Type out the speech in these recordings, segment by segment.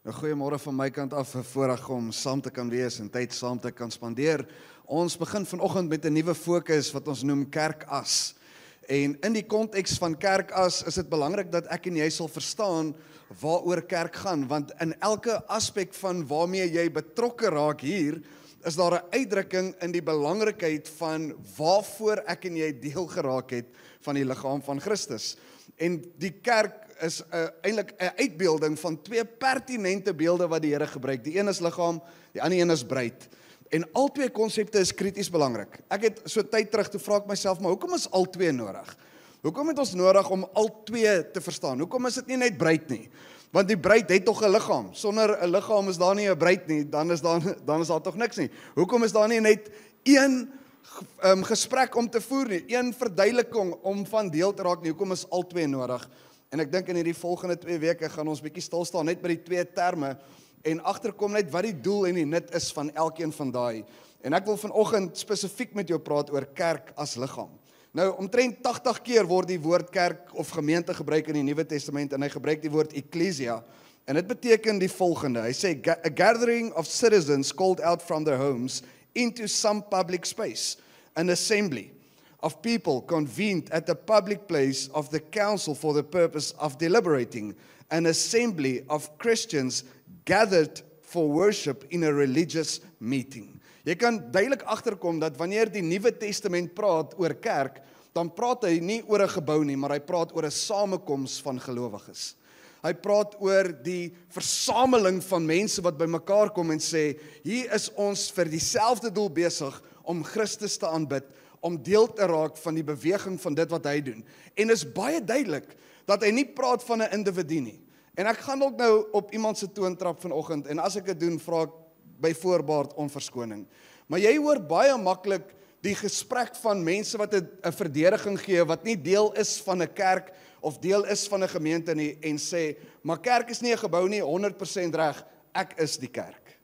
'n Goeiemôre van my kant af, 'n voorreg om saam te kan wees en tyd saam te kan spandeer. Ons begin vanoggend met 'n nuwe fokus wat ons noem kerkas. En in die konteks van kerkas is dit belangrik dat ek en jy sal verstaan waaroor kerk gaan, want in elke aspek van waarmee jy betrokke raak hier, is daar 'n uitdrukking in die belangrikheid van waarvoor ek en jy deel geraak het van die liggaam van Christus. En die kerk is eintlik 'n uitbeelding van twee pertinente beelde wat die Here gebruik. Die een is liggaam, die ander een is bruid. En al twee konsepte is krities belangrik. Ek het so tyd terug toe vra ek myself, maar hoekom is al twee nodig? Hoekom het ons nodig om al twee te verstaan? Hoekom is dit nie net bruid nie? Want die bruid het tog 'n liggaam. Sonder 'n liggaam is daar nie 'n bruid nie, dan is daar tog niks nie. Hoekom is daar nie net een gesprek om te voer nie, een verduideliking om van deel te raak nie? Hoekom is al twee nodig? En ek dink in hierdie volgende 2 weke gaan ons bietjie stil staan net by die twee terme en agterkom net wat die doel en die nut is van elkeen van daai. En ek wil vanoggend spesifiek met jou praat oor kerk as liggaam. Nou, omtrent 80 keer word die woord kerk of gemeente gebruik in die Nuwe Testament en hy gebruik die woord ecclesia. En dit beteken die volgende. Hy sê a gathering of citizens called out from their homes into some public space, an assembly of people convened at the public place of the council for the purpose of deliberating, an assembly of Christians gathered for worship in a religious meeting. Jy kan duidelik agterkom dat wanneer die Nuwe Testament praat oor kerk, dan praat hy nie oor 'n gebou nie, maar hy praat oor 'n samekoms van gelowiges. Hy praat oor die versameling van mense wat bymekaar kom en sê, hier is ons vir dieselfde doel besig om Christus te aanbid, om deel te raak van die beweging van dit wat hy doen. En is baie duidelik dat hy nie praat van 'n individu nie. En ek gaan ook nou op iemand se toon trap vanoggend, en as ek dit doen, vra ek by voorbaat om verskoning. Maar jy hoor baie maklik die gesprek van mense wat 'n verdediging gee, wat nie deel is van 'n kerk, of deel is van 'n gemeente nie, en sê, maar kerk is nie 'n gebou nie, 100% reg, ek is die kerk.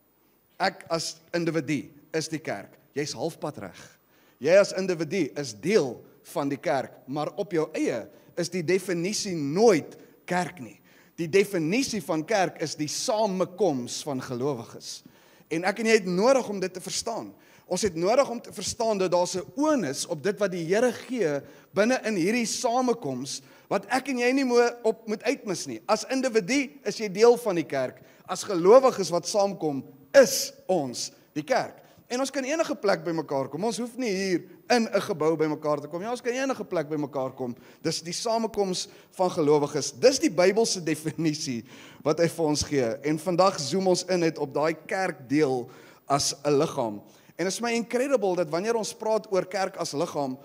Ek as individu is die kerk. Jy's halfpad reg. Jy as individu is deel van die kerk, maar op jou eie is die definisie nooit kerk nie. Die definisie van kerk is die samekoms van gelowiges. En ek en jy het nodig om dit te verstaan. Ons het nodig om te verstaan dat daar 'n onus op dit wat die Here gee binne in hierdie samekoms, wat ek en jy nie moet uitmis nie. As individu is jy deel van die kerk. As gelowiges wat saamkom, is ons die kerk. En ons kan enige plek by mekaar kom. Ons hoef nie hier in 'n gebou by mekaar te kom. Ja, ons kan enige plek by mekaar kom. Dis die samekoms van gelowiges. Dis die Bybelse definisie wat hy vir ons gee. En vandag zoom ons in net op daai kerkdeel as 'n liggaam. En dit is my incredible dat wanneer ons praat oor kerk as liggaam,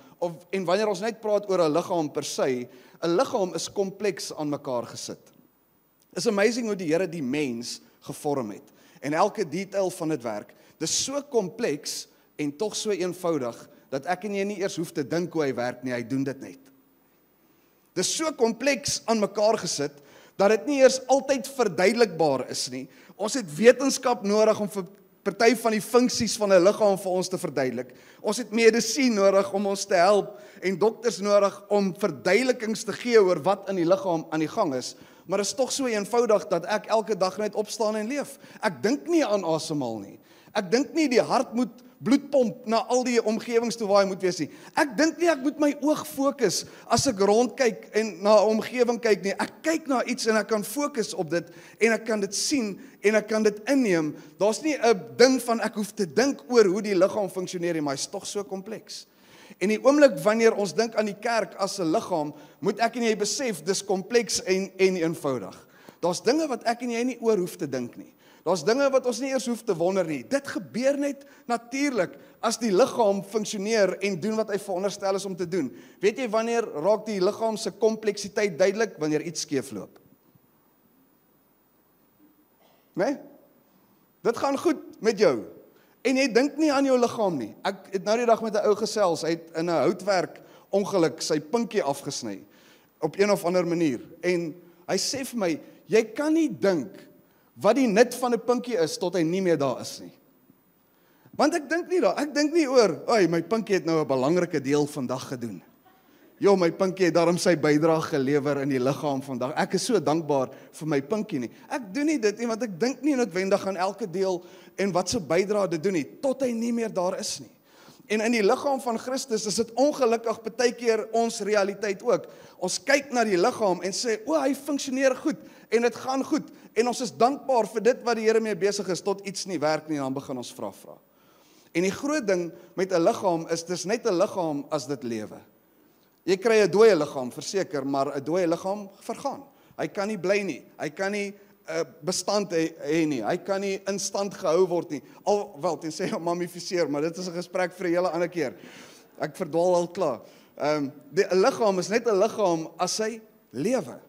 en wanneer ons net praat oor 'n liggaam per se, 'n liggaam is kompleks aan mekaar gesit. It's amazing hoe die Here die mens gevorm het. En elke detail van dit werk. Dis so kompleks en tog so eenvoudig, dat ek en jy nie eers hoef te dink hoe hy werk nie, hy doen dit net. Dis so kompleks aan mekaar gesit, dat dit nie eers altyd verduidelikbaar is nie. Ons het wetenskap nodig om vir party van die funksies van 'n liggaam vir ons te verduidelik. Ons het medisien nodig om ons te help, en dokters nodig om verduidelikings te gee oor wat in die liggaam aan die gang is. Maar dit is tog so eenvoudig dat ek elke dag net opstaan en leef. Ek dink nie aan asemhaal nie. Ek dink nie die hart moet bloed pomp na al die omgewings toe waar hy moet wees nie. Ek dink nie ek moet my oog fokus as ek rondkyk en na 'n omgewing kyk nie. Ek kyk na iets en ek kan fokus op dit en ek kan dit sien en ek kan dit inneem. Daar's nie 'n ding van ek hoef te dink oor hoe die liggaam funksioneer nie, maar hy's tog so kompleks. En die oomblik wanneer ons dink aan die kerk as 'n liggaam, moet ek en jy besef dis kompleks en eenvoudig. Daar's dinge wat ek en jy nie oor hoef te dink nie. Daar's dinge wat ons nie eers hoef te wonder nie. Dit gebeur net natuurlik as die liggaam funksioneer en doen wat hy veronderstel is om te doen. Weet jy wanneer raak die liggaam se kompleksiteit duidelik? Wanneer iets skeefloop. Nee? Dit gaan goed met jou. En jy dink nie aan jou liggaam nie. Ek het nou die dag met 'n ou gesels, hy het in 'n houtwerk ongeluk sy pinkie afgesny op een of ander manier. En hy sê vir my, jy kan nie dink wat die nut van 'n pinkie is tot hy nie meer daar is nie. Want ek dink nie oor, my pinkie het nou 'n belangrike deel vandag gedoen. Jo, my pinkie het daarom sy bydrae gelewer in die liggaam vandag. Ek is so dankbaar vir my pinkie nie. Ek doen nie dit nie, want ek dink nie noodwendig aan elke deel en wat se bydrae dit doen nie, tot hy nie meer daar is nie. En in die liggaam van Christus is dit ongelukkig baie keer ons realiteit ook. Ons kyk na die liggaam en sê, o, hy funksioneer goed en dit gaan goed. En ons is dankbaar vir dit wat die Here mee besig is, tot iets nie werk nie, en dan begin ons vra. En die groot ding met 'n liggaam is, dis net 'n liggaam as dit lewe. Jy kry 'n dooie liggaam, verseker, maar 'n dooie liggaam vergaan. Hy kan nie bly nie, hy kan nie bestand hê nie, hy kan nie in stand gehou word nie, alwel, tensy hom mummifiseer, maar dit is 'n gesprek vir 'n hele ander keer. Ek verdwaal al klaar. 'n liggaam is net 'n liggaam as hy lewe.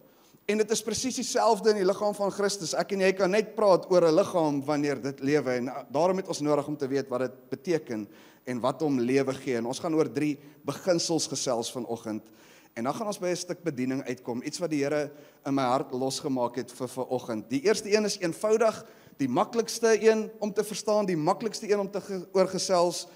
En dit is presies dieselfde in die liggaam van Christus. Ek en jy kan net praat oor 'n liggaam wanneer dit lewe, en daarom het ons nodig om te weet wat dit beteken en wat hom lewe gee. En ons gaan oor 3 beginsels gesels vanoggend. En dan gaan ons by 'n stuk bediening uitkom, iets wat die Here in my hart losgemaak het vir vanoggend. Die eerste een is eenvoudig, die maklikste een om te verstaan, die maklikste een om te oorgesels.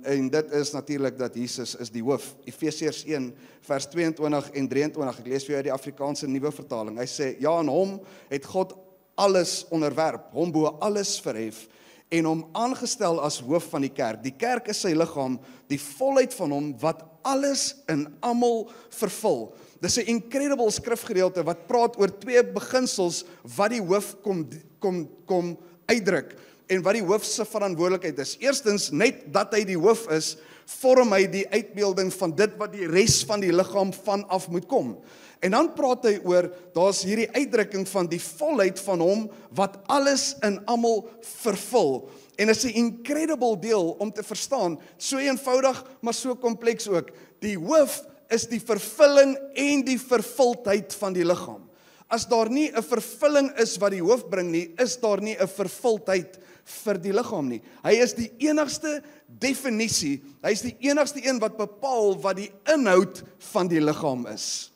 En dit is natuurlik dat Jesus is die hoof. Efesiërs 1 vers 22 en 23. Ek lees vir jou uit die Afrikaanse Nuwe Vertaling. Hy sê, ja, aan hom het God alles onderwerp, hom bo alles verhef en hom aangestel as hoof van die kerk. Die kerk is sy liggaam, die volheid van hom wat alles in almal vervul. Dis 'n incredible skrifgedeelte wat praat oor 2 beginsels wat die hoof kom uitdruk en wat die hoof se verantwoordelikheid is. Eerstens, net dat hy die hoof is, vorm hy die uitbeelding van dit wat die res van die liggaam vanaf moet kom. En dan praat hy oor, daar's hierdie uitdrukking van die volheid van hom wat alles in almal vervul. En dit is 'n incredible deel om te verstaan, so eenvoudig, maar so kompleks ook. Die hoof is die vervulling en die vervuldheid van die liggaam. As daar nie 'n vervulling is wat die hoof bring nie, is daar nie 'n vervuldheid vir die liggaam nie. Hy is die enigste definisie, hy is die enigste een wat bepaal wat die inhoud van die liggaam is.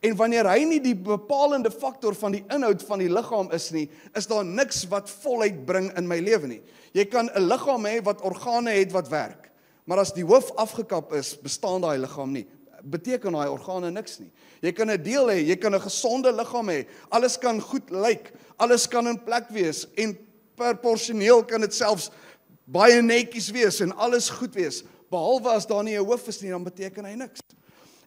En wanneer hy nie die bepalende faktor van die inhoud van die liggaam is nie, is daar niks wat volheid bring in my lewe nie. Jy kan 'n liggaam hê wat organe het wat werk, maar as die hoof afgekap is, bestaan daai liggaam nie. Beteken daai organe niks nie. Jy kan 'n deel hê, jy kan 'n gesonde liggaam hê, alles kan goed lyk, alles kan in plek wees en proporsioneel kan dit selfs baie netjies wees en alles goed wees, behalwe as daar nie 'n hoof is nie, dan beteken hy niks.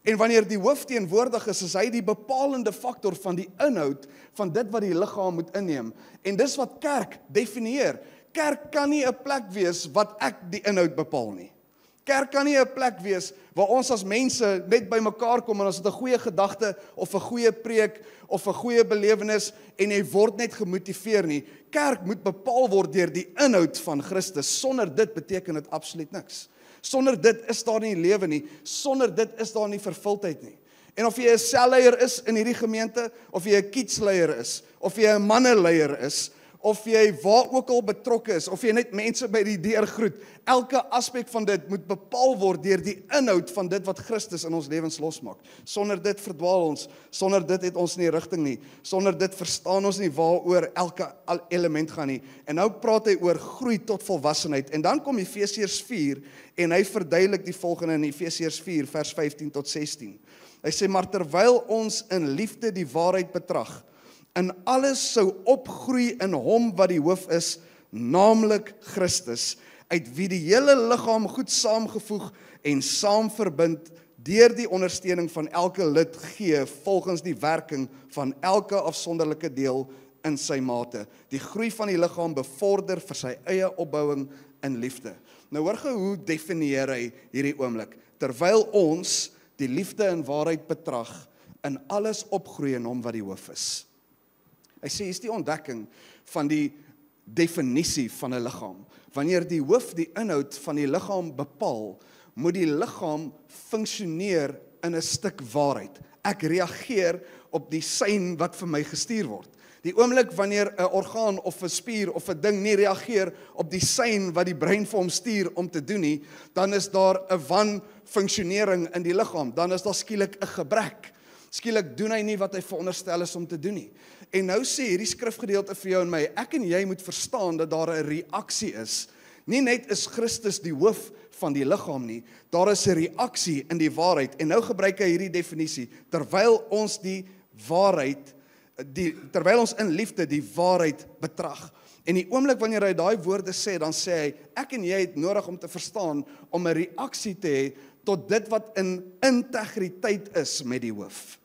En wanneer die hoof teenwoordig is hy die bepalende faktor van die inhoud van dit wat die liggaam moet inneem. En dis wat kerk definieer. Kerk kan nie 'n plek wees wat ek die inhoud bepaal nie. Kerk kan nie 'n plek wees waar ons as mense net by mekaar kom en ons het 'n goeie gedagte of 'n goeie preek of 'n goeie belewenis en jy word net gemotiveer nie. Kerk moet bepaal word deur die inhoud van Christus. Sonder dit beteken dit absoluut niks. Sonder dit is daar nie lewe nie. Sonder dit is daar nie vervuldheid nie. En of jy 'n selleier is in hierdie gemeente, of jy 'n kidsleier is, of jy 'n manneleier is, of jy waar ook al betrokke is, of jy net mense by die deur groet, elke aspek van dit moet bepaal word deur die inhoud van dit wat Christus in ons lewens losmaak. Sonder dit verdwaal ons, sonder dit het ons nie rigting nie, sonder dit verstaan ons nie waaroor elke element gaan nie. En nou praat hy oor groei tot volwassenheid. En dan kom Efesiërs 4 en hy verduidelik die volgende in Efesiërs 4 vers 15 tot 16. Hy sê, maar terwyl ons in liefde die waarheid betrag, in alles sou opgroei in hom wat die hoof is, naamlik Christus, uit wie die hele liggaam goed saamgevoeg en saam verbind deur die ondersteuning van elke lid gee volgens die werking van elke afsonderlike deel in sy mate. Die groei van die liggaam bevorder vir sy eie opbouing in liefde. Nou hoor gou hoe definieer hy hierdie oomblik. Terwyl ons die liefde in waarheid betrag, in alles opgroei in hom wat die hoof is. Hy sê, hier is die ontdekking van die definisie van 'n liggaam. Wanneer die hoof die inhoud van die liggaam bepaal, moet die liggaam funksioneer in 'n stuk waarheid. Ek reageer op die sein wat vir my gestuur word. Die oomblik wanneer 'n orgaan of 'n spier of 'n ding nie reageer op die sein wat die brein vir hom stuur om te doen nie, dan is daar 'n wanfunksionering in die liggaam. Dan is daar skielik 'n gebrek. Skielik doen hy nie wat hy veronderstel is om te doen nie. En nou sê hierdie skrifgedeelte vir jou en my, ek en jy moet verstaan dat daar 'n reaksie is. Nie net is Christus die hoof van die liggaam nie, daar is 'n reaksie in die waarheid. En nou gebruik hy hierdie definisie, terwyl ons in liefde die waarheid betrag. En die oomblik wanneer hy daai woorde sê, dan sê hy, ek en jy het nodig om te verstaan, om 'n reaksie te hê tot dit wat in integriteit is met die hoof.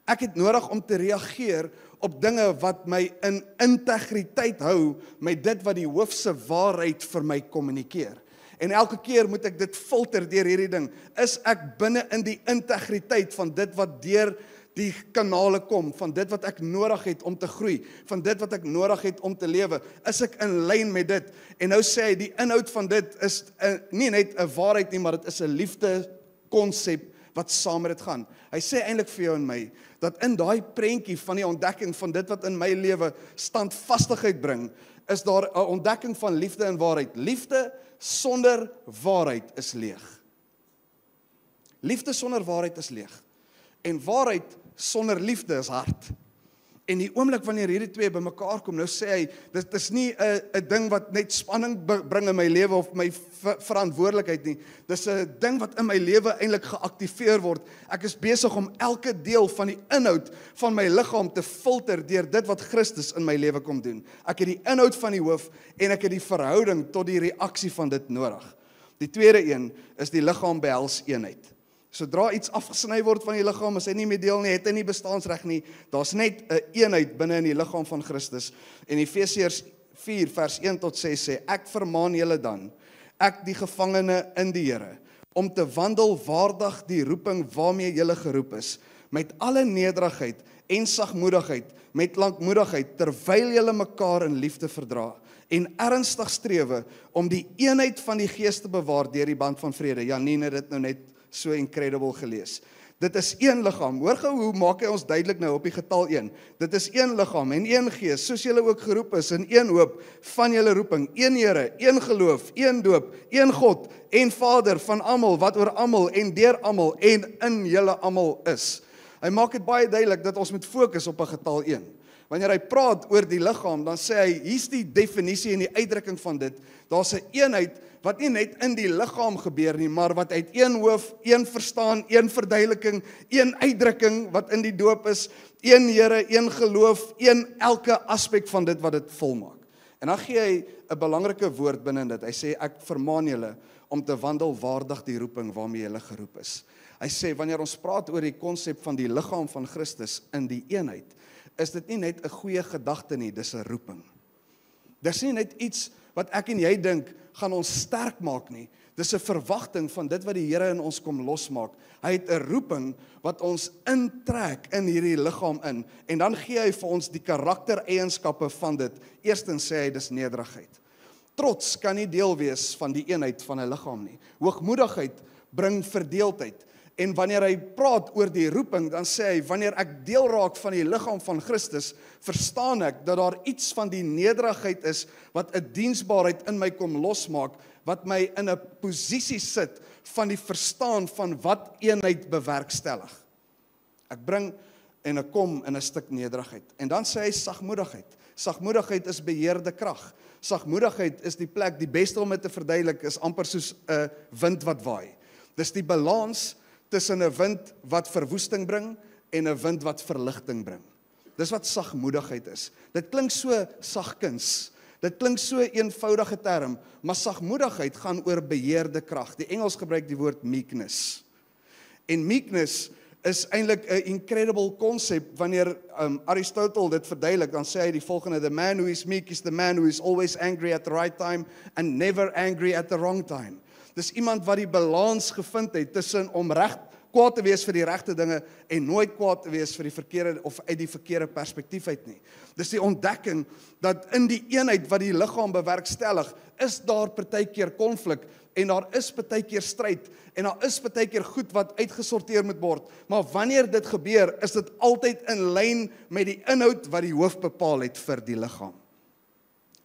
Ek het nodig om te reageer op dinge wat my in integriteit hou met dit wat die hoof se waarheid vir my kommunikeer. En elke keer moet ek dit filter deur hierdie ding. Is ek binne in die integriteit van dit wat deur die kanale kom, van dit wat ek nodig het om te groei, van dit wat ek nodig het om te lewe, is ek in lyn met dit? En nou sê hy, die inhoud van dit is nie net 'n waarheid nie, maar dit is 'n liefde konsep wat saam met dit gaan. Hy sê eintlik vir jou en my, dat in daai prentjie van die ontdekking van dit wat in my lewe standvastigheid bring, is daar 'n ontdekking van liefde en waarheid. Liefde sonder waarheid is leeg. Liefde sonder waarheid is leeg. En waarheid sonder liefde is hard. En die oomblik wanneer hierdie twee bymekaar kom, nou sê hy, dit is nie 'n ding wat net spanning bring in my lewe of my verantwoordelikheid nie. Dis 'n ding wat in my lewe eintlik geaktiveer word. Ek is besig om elke deel van die inhoud van my liggaam te filter deur dit wat Christus in my lewe kom doen. Ek het die inhoud van die hoof en ek het die verhouding tot die reaksie van dit nodig. Die tweede een is die liggaam behels eenheid. Sodra iets afgesny word van die liggaam, is hy nie meer deel nie, het hy nie bestaansreg nie. Daar's net 'n eenheid binne in die liggaam van Christus. En Efesiërs 4 vers 1 tot 6 sê, ek vermaan julle dan, ek die gevangene in die Here, om te wandel waardig die roeping waarmee julle geroep is, met alle nederigheid en sagmoedigheid, met lankmoedigheid, terwyl julle mekaar in liefde verdra, en ernstig strewe om die eenheid van die gees te bewaar deur die band van vrede. Janine het dit nou net so incredible gelees. Dit is een liggaam. Hoor gou hoe maak hy ons duidelik nou op die getal 1. Dit is een liggaam en een gees, soos julle ook geroep is in een hoop van julle roeping, een Here, een geloof, een doop, een God en Vader van almal wat oor almal en deur almal en in julle almal is. Hy maak dit baie duidelik dat ons moet fokus op 'n getal 1. Wanneer hy praat oor die liggaam, dan sê hy, hier's die definisie en die uitdrukking van dit. Daar's 'n eenheid wat nie net in die liggaam gebeur nie, maar wat uit een hoof, een verstaan, een verduideliking, een uitdrukking wat in die doop is, een Here, een geloof, een elke aspek van dit wat dit volmaak. En dan gee hy 'n belangrike woord binne dit. Hy sê, ek vermaan julle om te wandel waardig die roeping waarmee julle geroep is. Hy sê, wanneer ons praat oor die konsep van die liggaam van Christus in die eenheid, is dit nie net 'n goeie gedagte nie, dis 'n roeping. Dis nie net iets wat ek en jy dink gaan ons sterk maak nie. Dis 'n verwagting van dit wat die Here in ons kom losmaak. Hy het 'n roeping wat ons intrek in hierdie liggaam in, en dan gee hy vir ons die karaktereienskappe van dit. Eerstens sê hy, dis nederigheid. Trots kan nie deel wees van die eenheid van 'n liggaam nie. Hoogmoedigheid bring verdeeldheid. En wanneer hy praat oor die roeping, dan sê hy, wanneer ek deel raak van die liggaam van Christus, verstaan ek dat daar iets van die nederigheid is, wat 'n diensbaarheid in my kom losmaak, wat my in 'n posisie sit van die verstaan van wat eenheid bewerkstellig. Ek bring en ek kom in 'n stuk nederigheid. En dan sê hy sagmoedigheid. Sagmoedigheid is beheerde krag. Sagmoedigheid is die plek, die beste om dit te verduidelik, is amper soos 'n wind wat waai. Dis die balans tussen 'n wind wat verwoesting bring en 'n wind wat verligting bring. Dis wat sagmoedigheid is. Dit klink so sagkens. Dit klink so 'n eenvoudige term, maar sagmoedigheid gaan oor beheerde krag. Die Engels gebruik die woord meekness. En meekness is eintlik 'n incredible konsep. Wanneer Aristotle dit verduidelik, dan sê hy die volgende: the man who is meek is the man who is always angry at the right time and never angry at the wrong time. Dis iemand wat die balans gevind het tussen om kwaad te wees vir die regte dinge en nooit kwaad te wees vir die verkeerde of uit die verkeerde perspektief uit nie. Dis die ontdekking dat in die eenheid wat die liggaam bewerkstellig, is daar partykeer konflik en daar is partykeer stryd en daar is partykeer goed wat uitgesorteer moet word. Maar wanneer dit gebeur, is dit altyd in lyn met die inhoud wat die hoof bepaal het vir die liggaam.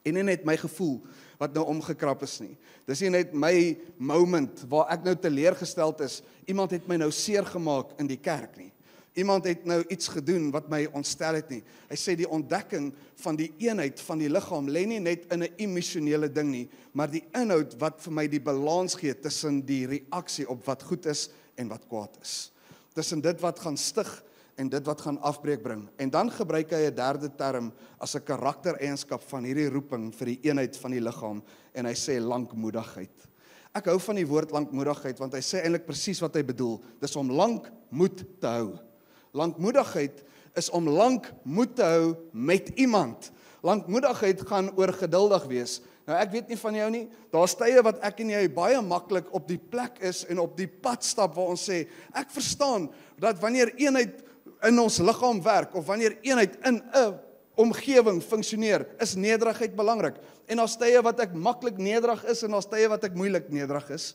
En nie net my gevoel wat nou omgekrap is nie. Dis nie net my moment waar ek nou teleurgesteld is, iemand het my nou seer gemaak in die kerk nie. Iemand het nou iets gedoen wat my ontstel het nie. Hy sê die ontdekking van die eenheid van die liggaam lê nie net in 'n emosionele ding nie, maar die inhoud wat vir my die balans gee tussen die reaksie op wat goed is en wat kwaad is. Tussen dit wat gaan stig en dit wat gaan afbreek bring. En dan gebruik hy 'n derde term as 'n karaktereienskap van hierdie roeping vir die eenheid van die liggaam en hy sê lankmoedigheid. Ek hou van die woord lankmoedigheid want hy sê eintlik presies wat hy bedoel. Dis om lank moed te hou. Lankmoedigheid is om lank moed te hou met iemand. Lankmoedigheid gaan oor geduldig wees. Nou ek weet nie van jou nie, daar's tye wat ek en jy baie maklik op die plek is en op die pad stap waar ons sê, ek verstaan dat wanneer eenheid in ons liggaam werk of wanneer eenheid in 'n omgewing funksioneer, is nederigheid belangrik. En daar's tye wat ek maklik nederig is en daar's tye wat ek moeilik nederig is.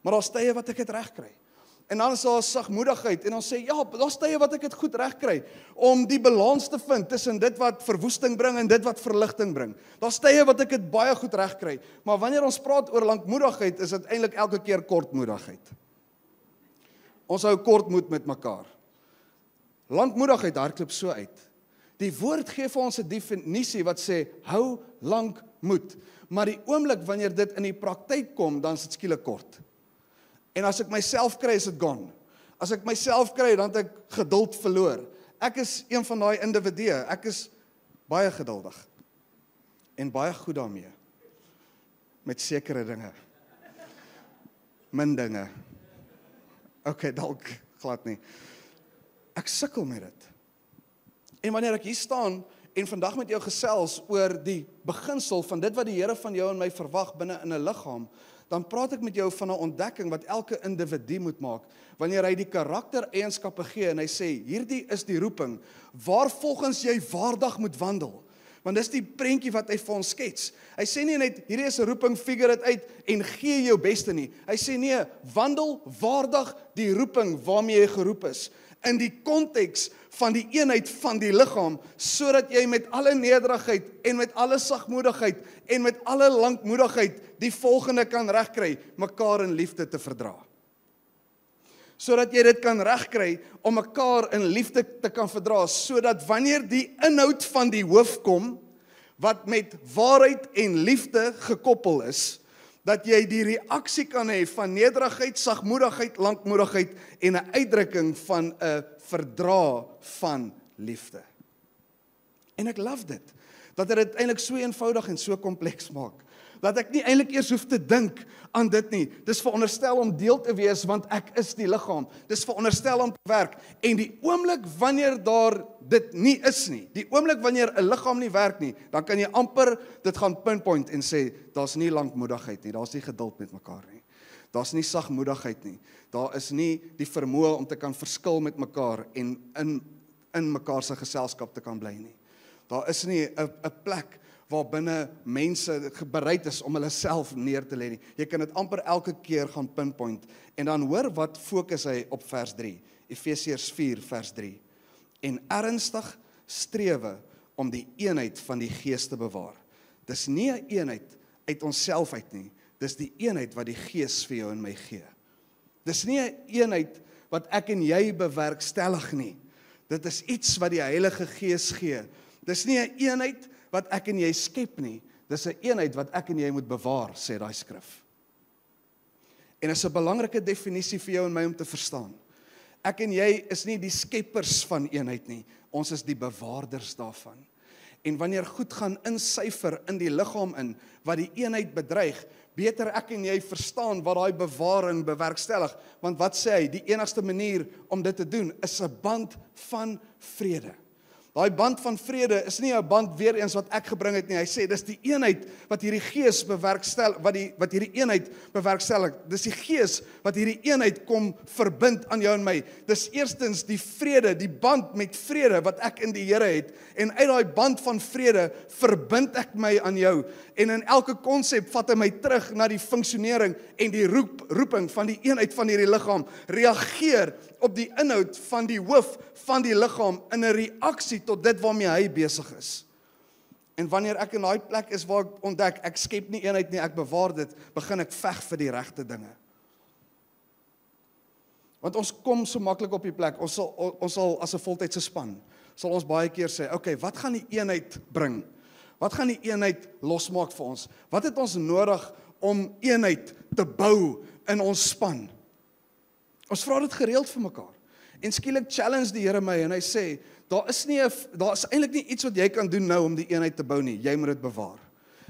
Maar daar's tye wat ek dit reg kry. En dan is daar sagmoedigheid en ons sê ja, daar's tye wat ek dit goed reg kry om die balans te vind tussen dit wat verwoesting bring en dit wat verligting bring. Daar's tye wat ek dit baie goed reg kry, maar wanneer ons praat oor lankmoedigheid, is dit eintlik elke keer kortmoedigheid. Ons hou kortmoed met mekaar. Lankmoedigheid hardloop so uit. Die woord gee vir ons 'n definisie wat sê hou lank moed, maar die oomblik wanneer dit in die praktyk kom, dan is dit skielik kort. En as ek myself kry, is dit gone. As ek myself kry, dan het ek geduld verloor. Ek is een van daai individue. Ek is baie geduldig en baie goed daarmee met sekere dinge. Min dinge. Okay, dalk glad nie. Ek sukkel met dit. En wanneer ek hier staan en vandag met jou gesels oor die beginsel van dit wat die Here van jou en my verwag binne in 'n liggaam, dan praat ek met jou van 'n ontdekking wat elke individu moet maak, wanneer hy die karaktereienskappe gee en hy sê, hierdie is die roeping, waarvolgens jy waardig moet wandel. Want dis die prentjie wat hy vir ons skets. Hy sê nie net, hierdie is 'n roeping, figure dit uit en gee jou beste nie. Hy sê nee, wandel waardig die roeping waarmee jy geroep is, in die konteks van die eenheid van die liggaam, sodat jy met alle nederigheid en met alle sagmoedigheid en met alle lankmoedigheid die volgende kan regkry, mekaar in liefde te verdra. Sodat jy dit kan regkry om mekaar in liefde te kan verdra, sodat wanneer die inhoud van die hoof kom, wat met waarheid en liefde gekoppel is, dat jy die reaksie kan hê van nederigheid, sagmoedigheid, lankmoedigheid en 'n uitdrukking van 'n verdra van liefde. En ek love dit, dat dit eintlik so eenvoudig en so kompleks maak, dat ek nie eintlik eers hoef te dink aan dit nie. Dis veronderstel om deel te wees, want ek is die liggaam. Dis veronderstel om te werk. En die oomblik wanneer daar dit nie is nie, die oomblik wanneer 'n liggaam nie werk nie, dan kan jy amper dit gaan pinpoint en sê, daar's nie lankmoedigheid nie, daar's nie geduld met mekaar nie. Daar's nie sagmoedigheid nie. Daar is nie die vermoë om te kan verskil met mekaar en in mekaar se geselskap te kan bly nie. Daar is nie 'n plek waar binne mense bereid is om hulle self neer te lê nie. Jy kan dit amper elke keer gaan pinpoint. En dan hoor wat fokus hy op vers 3. Efesiërs 4 vers 3. En ernstig strewe om die eenheid van die Gees te bewaar. Dis nie 'n eenheid uit onsself uit nie. Dis die eenheid wat die Gees vir jou en my gee. Dis nie 'n eenheid wat ek en jy bewerkstellig nie. Dit is iets wat die Heilige Gees gee. Dis nie 'n eenheid wat ek en jy skep nie. Dis 'n eenheid wat ek en jy moet bewaar, sê daai skrif. En is 'n belangrike definisie vir jou en my om te verstaan. Ek en jy is nie die skeppers van eenheid nie. Ons is die bewaarders daarvan. En wanneer goed gaan insyfer in die liggaam in, wat die eenheid bedreig, beter ek en jy verstaan wat daai bewaring bewerkstellig. Want wat sê hy? Die enigste manier om dit te doen, is 'n band van vrede. Daai band van vrede is nie 'n band weer eens wat ek gebring het nie. Hy sê dis die eenheid wat hierdie Gees bewerkstel, wat hierdie eenheid bewerkstellig. Dis die Gees wat hierdie eenheid kom verbind aan jou en my. Dis eerstens die vrede, die band met vrede wat ek in die Here het. En uit daai band van vrede verbind ek my aan jou. En in elke konsep vat hy my terug na die funksionering en die roeping van die eenheid van hierdie liggaam. Reageer op die inhoud van die hoof van die liggaam in 'n reaksie tot dit waarmee hy besig is. En wanneer ek in daai plek is waar ek ontdek, ek skep nie eenheid nie, ek bewaar dit, begin ek veg vir die regte dinge. Want ons kom so maklik op die plek, ons sal as 'n voltydse span, sal ons baie keer sê, okay, wat gaan die eenheid bring? Wat gaan die eenheid losmaak vir ons? Wat het ons nodig om eenheid te bou in ons span? Ons vra dit gereeld vir mekaar. En skielik challenge die Here my en hy sê, daar is eintlik nie iets wat jy kan doen nou om die eenheid te bou nie. Jy moet dit bewaar.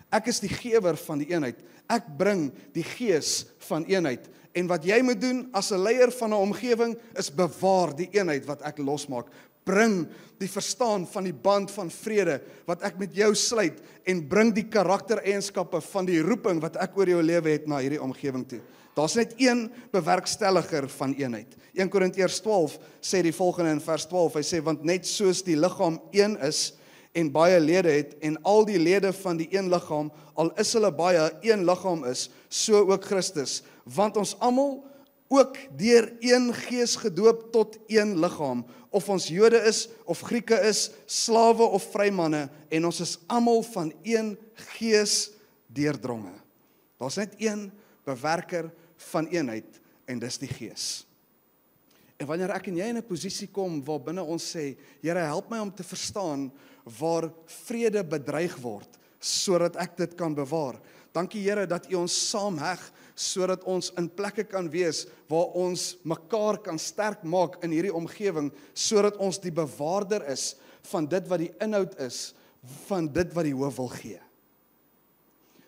Ek is die gewer van die eenheid. Ek bring die gees van eenheid. En wat jy moet doen as 'n leier van 'n omgewing is bewaar die eenheid wat ek losmaak. Bring die verstaan van die band van vrede wat ek met jou sluit en bring die karaktereienskappe van die roeping wat ek oor jou lewe het na hierdie omgewing toe. Daar's net een bewerkstelliger van eenheid. 1 Korintiërs 12 sê die volgende in vers 12. Hy sê, want net soos die liggaam een is en baie lede het en al die lede van die een liggaam, al is hulle baie, een liggaam is, so ook Christus. Want ons almal ook deur een gees gedoop tot een liggaam, of ons Jode is, of Grieke is, slawe of vrymanne, en ons is almal van een gees deurdronge. Daar's net een bewerker van eenheid, en dis die gees. En wanneer ek en jy in 'n posisie kom, waar binne ons sê, Here, help my om te verstaan, waar vrede bedreig word, sodat ek dit kan bewaar. Dankie Here, dat U ons saamheg, sodat ons in plekke kan wees, waar ons mekaar kan sterk maak in hierdie omgewing, sodat ons die bewaarder is, van dit wat die inhoud is, van dit wat die hoof wil gee.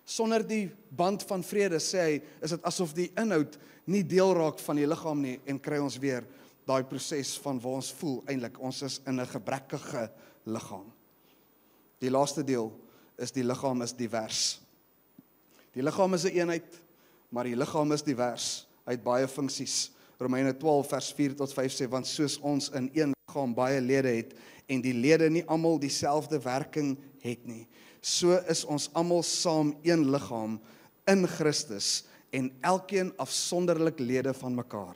Sonder die band van vrede, sê hy, is dit asof die inhoud nie deel raak van die liggaam nie, en kry ons weer daai proses van waar ons voel, eintlik, ons is in 'n gebrekkige liggaam. Die laaste deel is die liggaam is divers. Die liggaam is 'n eenheid, maar die liggaam is divers. Hy het baie funksies. Romeine 12 vers 4 tot 5 sê, want soos ons in een liggaam baie lede het, en die lede nie almal dieselfde werking het nie, so is ons almal saam een liggaam in Christus, en elkeen afsonderlik lede van mekaar.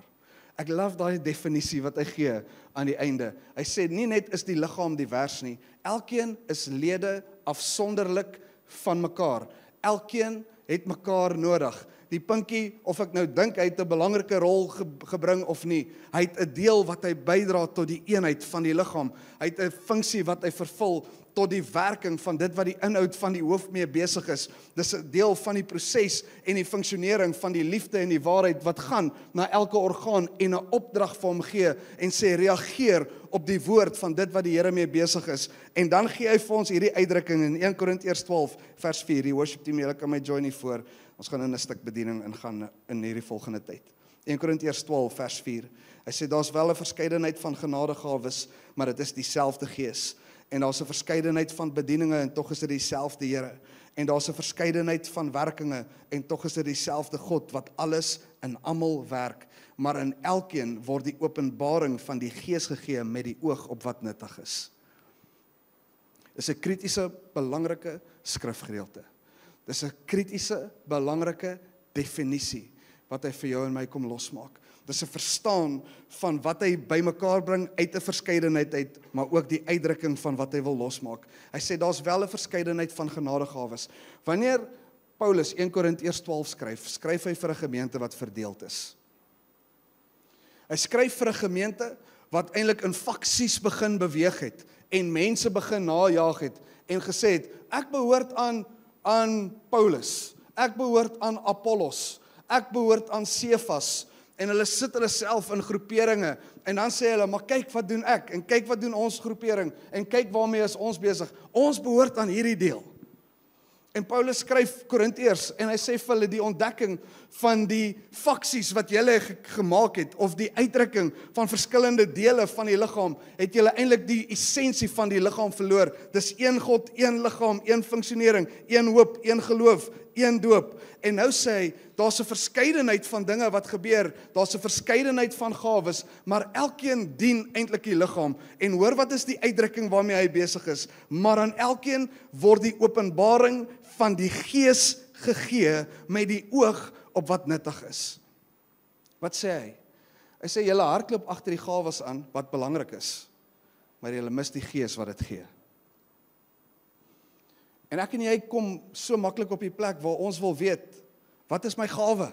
Ek love daai definisie wat hy gee aan die einde. Hy sê nie net is die liggaam divers nie, elkeen is lede afsonderlik van mekaar. Elkeen het mekaar nodig. Die pinkie, of ek nou dink hy het 'n belangrike rol gebring of nie, hy het 'n deel wat hy bydra tot die eenheid van die liggaam. Hy het 'n funksie wat hy vervul tot die werking van dit wat die inhoud van die hoof mee besig is. Dis 'n deel van die proses en die funksionering van die liefde en die waarheid wat gaan na elke orgaan en 'n opdrag vir hom gee en sê reageer op die woord van dit wat die Here mee besig is. En dan gee hy vir ons hierdie uitdrukking in 1 Korintiërs 12 vers 4. Die worship team, julle kan my join hier voor. Ons gaan in 'n stuk bediening ingaan in hierdie volgende tyd. 1 Korintiërs 12 vers 4. Hy sê daar's wel 'n verskeidenheid van genadegawes, maar dit is dieselfde Gees. En daar's 'n verskeidenheid van bedieninge en tog is dit dieselfde Here. En daar's 'n verskeidenheid van werkinge en tog is dit dieselfde God wat alles in almal werk. Maar in elkeen word die openbaring van die Gees gegee met die oog op wat nuttig is. Dis 'n kritiese, belangrike skrifgedeelte. Dis 'n kritiese, belangrike definisie wat hy vir jou en my kom losmaak. Dis 'n verstaan van wat hy bymekaar bring uit 'n verskeidenheid uit, maar ook die uitdrukking van wat hy wil losmaak. Hy sê daar's wel 'n verskeidenheid van genadegawes. Wanneer Paulus 1 Korintiërs 12 skryf hy vir 'n gemeente wat verdeeld is. Hy skryf vir 'n gemeente wat eintlik in faksies begin beweeg het en mense begin najaag het en gesê het, ek behoort aan Paulus, ek behoort aan Apollos, ek behoort aan Cephas, en hulle sit hulle self in groeperinge, en dan sê hulle, maar kyk wat doen ek, en kyk wat doen ons groepering, en kyk waarmee is ons besig, ons behoort aan hierdie deel. En Paulus skryf Korintiërs, en hy sê vir hulle die ontdekking van die faksies wat julle gemaak het, of die uitdrukking van verskillende dele van die liggaam, het julle eintlik die essensie van die liggaam verloor. Dis een God, een liggaam, een funksionering, een hoop, een geloof, een doop. En nou sê hy, daar's 'n verskeidenheid van dinge wat gebeur, daar's 'n verskeidenheid van gawes, maar elkeen dien eintlik die liggaam. En hoor wat is die uitdrukking waarmee hy besig is? Maar aan elkeen word die openbaring van die Gees gegee met die oog op wat nuttig is. Wat sê hy? Hy sê julle hardloop agter die gawes aan wat belangrik is, maar julle mis die Gees wat dit gee. En ek en jy kom so maklik op die plek waar ons wil weet, wat is my gawe?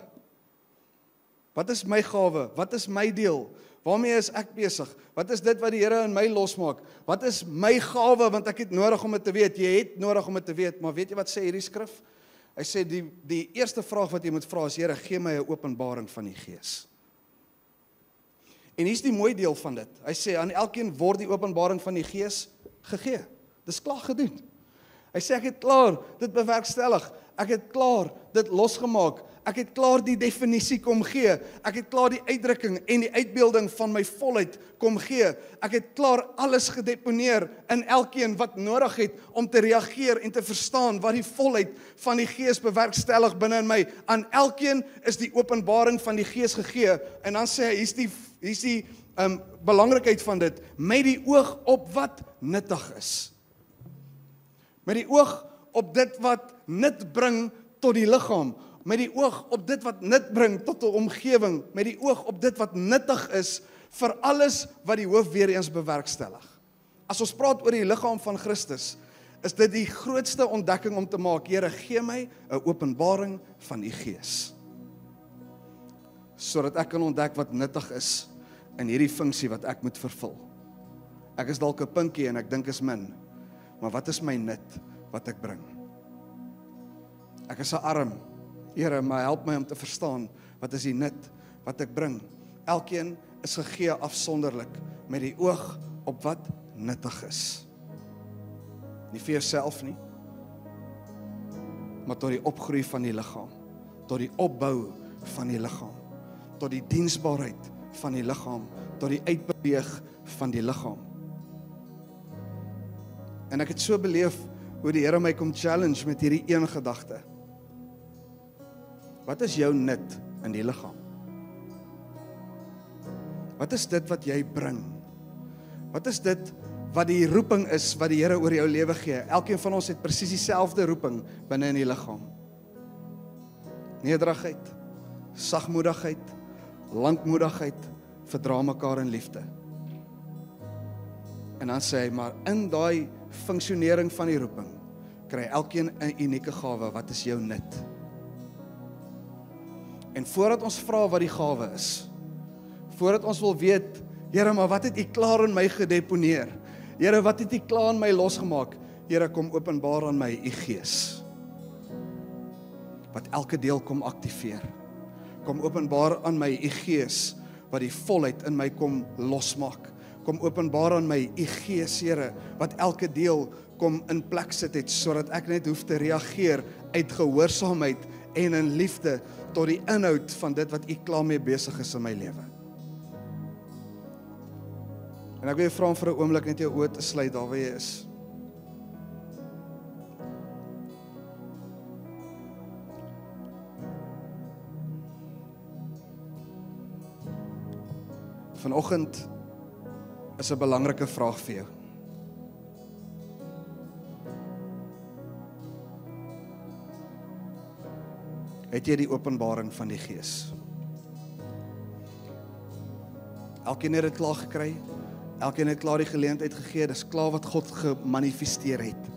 Wat is my gawe? Wat is my deel? Waarmee is ek besig? Wat is dit wat die Here in my losmaak? Wat is my gawe, want ek het nodig om dit te weet. Jy het nodig om dit te weet, maar weet jy wat sê hierdie skrif? Hy sê die eerste vraag wat jy moet vra is, Here, gee my 'n openbaring van die Gees. En hier's die mooi deel van dit. Hy sê aan elkeen word die openbaring van die Gees gegee. Dis klaar gedoen. Hy sê ek het klaar dit bewerkstellig. Ek het klaar dit losgemaak. Ek het klaar die definisie kom gee. Ek het klaar die uitdrukking en die uitbeelding van my volheid kom gee. Ek het klaar alles gedeponeer in elkeen wat nodig het om te reageer en te verstaan wat die volheid van die Gees bewerkstellig binne in my. Aan elkeen is die openbaring van die Gees gegee. En dan sê hy, hier's die belangrikheid van dit, met die oog op wat nuttig is. Met die oog op dit wat nut bring tot die liggaam, met die oog op dit wat nut bring tot 'n omgewing, met die oog op dit wat nuttig is vir alles wat die hoof weer eens bewerkstellig. As ons praat oor die liggaam van Christus, is dit die grootste ontdekking om te maak, Here, gee my 'n openbaring van u Gees, sodat ek kan ontdek wat nuttig is in hierdie funksie wat ek moet vervul. Ek is dalk 'n pinkie en ek dink is min, maar wat is my nut wat ek bring? Ek is 'n arm, Here, maar help my om te verstaan, wat is die nut wat ek bring? Elkeen is gegee afsonderlik, met die oog op wat nuttig is. Nie vir jouself nie, maar tot die opgroei van die liggaam, tot die opbou van die liggaam, tot die diensbaarheid van die liggaam, tot die uitbeweeg van die liggaam. En ek het so beleef hoe die Here my kom challenge met hierdie een gedagte. Wat is jou nut in die liggaam? Wat is dit wat jy bring? Wat is dit wat die roeping is wat die Here oor jou lewe gee? Elkeen van ons het presies dieselfde roeping binne in die liggaam. Nederigheid, sagmoedigheid, lankmoedigheid, verdra mekaar in liefde. En dan sê hy, maar in daai funksionering van die roeping, kry elkeen 'n unieke gawe. Wat is jou nut? En voordat ons vra wat die gawe is, voordat ons wil weet, Here, maar wat het u klaar in my gedeponeer? Here, wat het u klaar in my losgemaak? Here, kom openbaar aan my u Gees, wat elke deel kom aktiveer. Kom openbaar aan my u Gees, wat die volheid in my kom losmaak. Kom openbaar aan my u Gees, Here, wat elke deel kom in plek sit het, sodat ek net hoef te reageer uit gehoorsaamheid en in liefde tot die inhoud van dit wat u klaar mee besig is in my lewe. En ek wil jou vra om vir 'n oomblik net jou oë te sluit daar waar jy is. Vanoggend is 'n belangrike vraag vir jou. Het jy die openbaring van die Gees? Elkeen het dit klaar gekry. Elkeen het klaar die geleentheid gegee. Dis klaar wat God gemanifesteer het.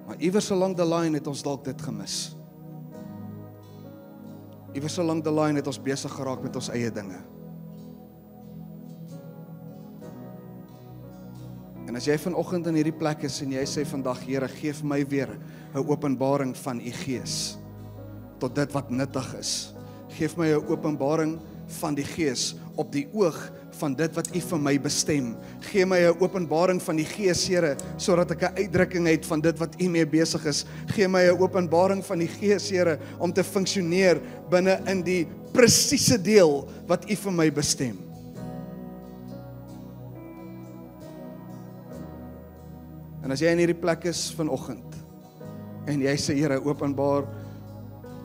Maar iewers along the line het ons dalk dit gemis. Iewers along the line het ons besig geraak met ons eie dinge. En as jy vanoggend in hierdie plek is en jy sê vandag, Here, gee vir my weer 'n openbaring van u Gees tot dit wat nuttig is. Geef my 'n openbaring van die Gees op die oog van dit wat u vir my bestem. Gee my 'n openbaring van die Gees, Here, sodat ek 'n uitdrukking het van dit wat u mee besig is. Gee my 'n openbaring van die Gees, Here, om te funksioneer binne in die presiese deel wat u vir my bestem. En as jy in hierdie plek is vanoggend en jy sê, Here, openbaar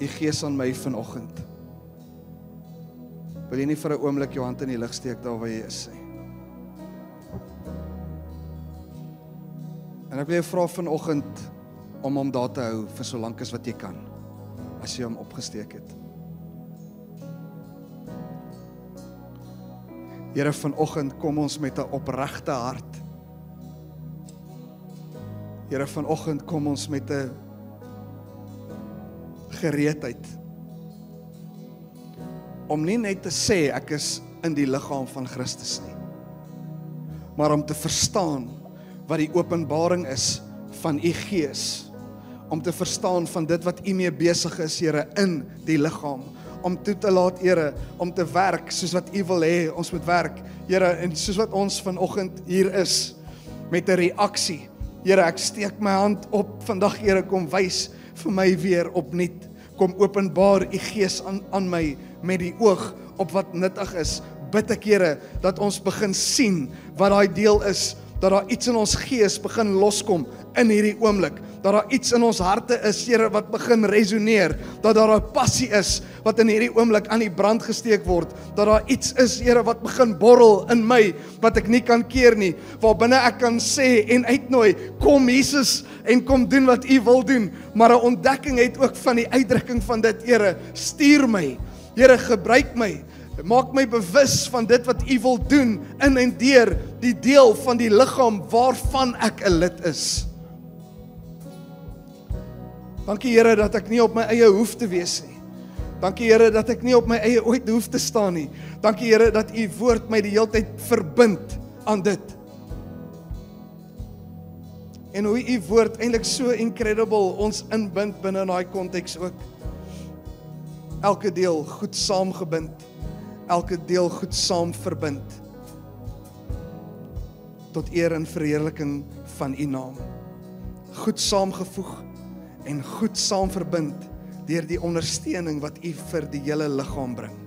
u Gees aan my vanoggend, wil jy nie vir 'n oomblik jou hand in die lug steek daar waar jy is nie? En ek wil jou vra vanoggend om hom daar te hou vir so lank as wat jy kan, as jy hom opgesteek het. Here, vanoggend kom ons met 'n opregte hart. Here, vanoggend kom ons met 'n gereedheid om nie net te sê ek is in die liggaam van Christus nie, maar om te verstaan wat die openbaring is van u Gees, om te verstaan van dit wat u mee besig is, Here, in die liggaam, om toe te laat, Here, om te werk soos wat u wil hê ons moet werk, Here, en soos wat ons vanoggend hier is, met 'n reaksie, Here, ek steek my hand op vandag, Here, kom wys vir my weer opnuut, kom openbaar u Gees aan my, met die oog op wat nuttig is, bid ek, Here, dat ons begin sien wat daai deel is, dat daar iets in ons gees begin loskom in hierdie oomblik, dat daar iets in ons harte is, Here, wat begin resoneer, dat daar 'n passie is, wat in hierdie oomblik aan die brand gesteek word, dat daar iets is, Here, wat begin borrel in my, wat ek nie kan keer nie, waarbinne ek kan sê en uitnooi, kom Jesus, en kom doen wat u wil doen, maar 'n ontdekking het ook van die uitdrukking van dit, Here, stuur my, Here, gebruik my, maak my bewus van dit wat u wil doen, in en deur die deel van die liggaam waarvan ek 'n lid is. Dankie, Here, dat ek nie op my eie hoef te wees nie. Dankie, Here, dat ek nie op my eie ooit hoef te staan nie. Dankie, Here, dat u woord my die hele tyd verbind aan dit. En hoe u woord eintlik so incredible ons inbind binne daai konteks ook. Elke deel goed saamgebind, elke deel goed saam verbind, tot eer en verheerliking van u naam. Goed saamgevoeg en goed saam verbind deur die ondersteuning wat u vir die hele liggaam bring.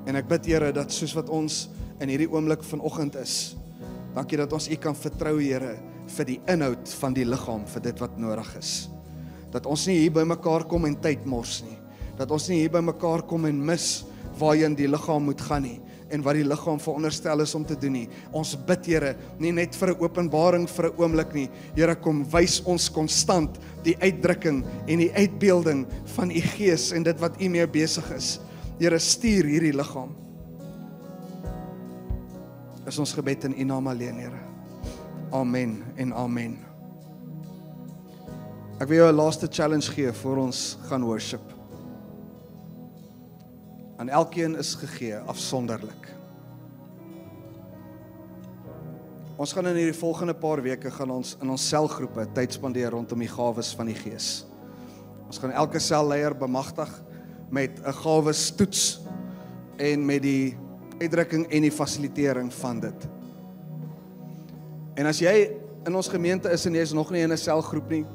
En ek bid, Here, dat soos wat ons in hierdie oomblik vanoggend is, dankie dat ons u kan vertrou, Here, vir die inhoud van die liggaam, vir dit wat nodig is. Dat ons nie hier by mekaar kom en tyd mors nie. Dat ons nie hier by mekaar kom en mis waarheen die liggaam moet gaan nie, en wat die liggaam veronderstel is om te doen nie. Ons bid, Here, nie net vir 'n openbaring vir 'n oomblik nie. Here, kom wys ons konstant die uitdrukking en die uitbeelding van u Gees en dit wat u mee besig is. Here, stuur hierdie liggaam. Is ons gebed in u naam alleen, Here. Amen en amen. Ek wil jou 'n laaste challenge gee voor ons gaan worship. Aan elkeen is gegee, afsonderlik. Ons gaan in hierdie volgende paar weke gaan ons in ons selgroepe tyd spandeer rondom die gawes van die Gees. Ons gaan elke selleier bemagtig met 'n gawes toets en met die uitdrukking en die fasilitering van dit. En as jy in ons gemeente is en jy is nog nie in 'n selgroep nie,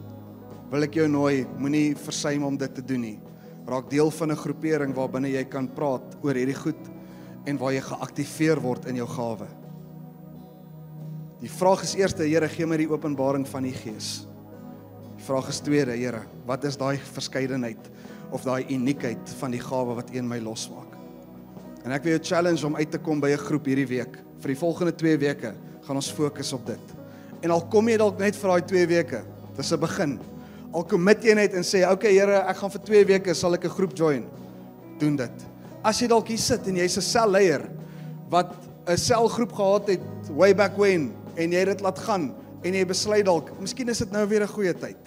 wil ek jou nooi, moenie versuim om dit te doen nie. Raak deel van 'n groepering waarbinne jy kan praat oor hierdie goed en waar jy geaktiveer word in jou gawe. Die vraag is eerste, Here, gee my die openbaring van die Gees. Die vraag is tweede, Here, wat is daai verskeidenheid of daai uniekheid van die gawe wat U in my losmaak? En ek wil jou challenge om uit te kom by 'n groep hierdie week. Vir die volgende 2 weke gaan ons fokus op dit. En al kom jy dalk net vir daai 2 weke, dis 'n begin. Al commit jy net en sê, okay, Here, ek gaan vir 2 weke sal ek 'n groep join. Doen dit. As jy dalk hier sit en jy's 'n selleier wat 'n selgroep gehad het way back when en jy dit laat gaan en jy besluit dalk, miskien is dit nou weer 'n goeie tyd.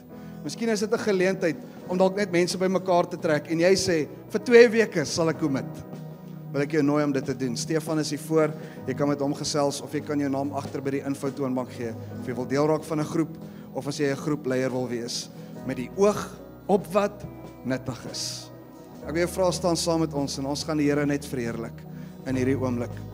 Miskien is dit 'n geleentheid om dalk net mense bymekaar te trek en jy sê vir 2 weke sal ek commit. Wil ek jou nooi om dit te doen. Stefan is hier voor. Jy kan met hom gesels of jy kan jou naam agter by die infotoonbank gee. Of jy wil deel raak van 'n groep of as jy 'n groepleier wil wees met die oog op wat nuttig is. Ek wil jou vra, staan saam met ons en ons gaan die Here net verheerlik in hierdie oomblik.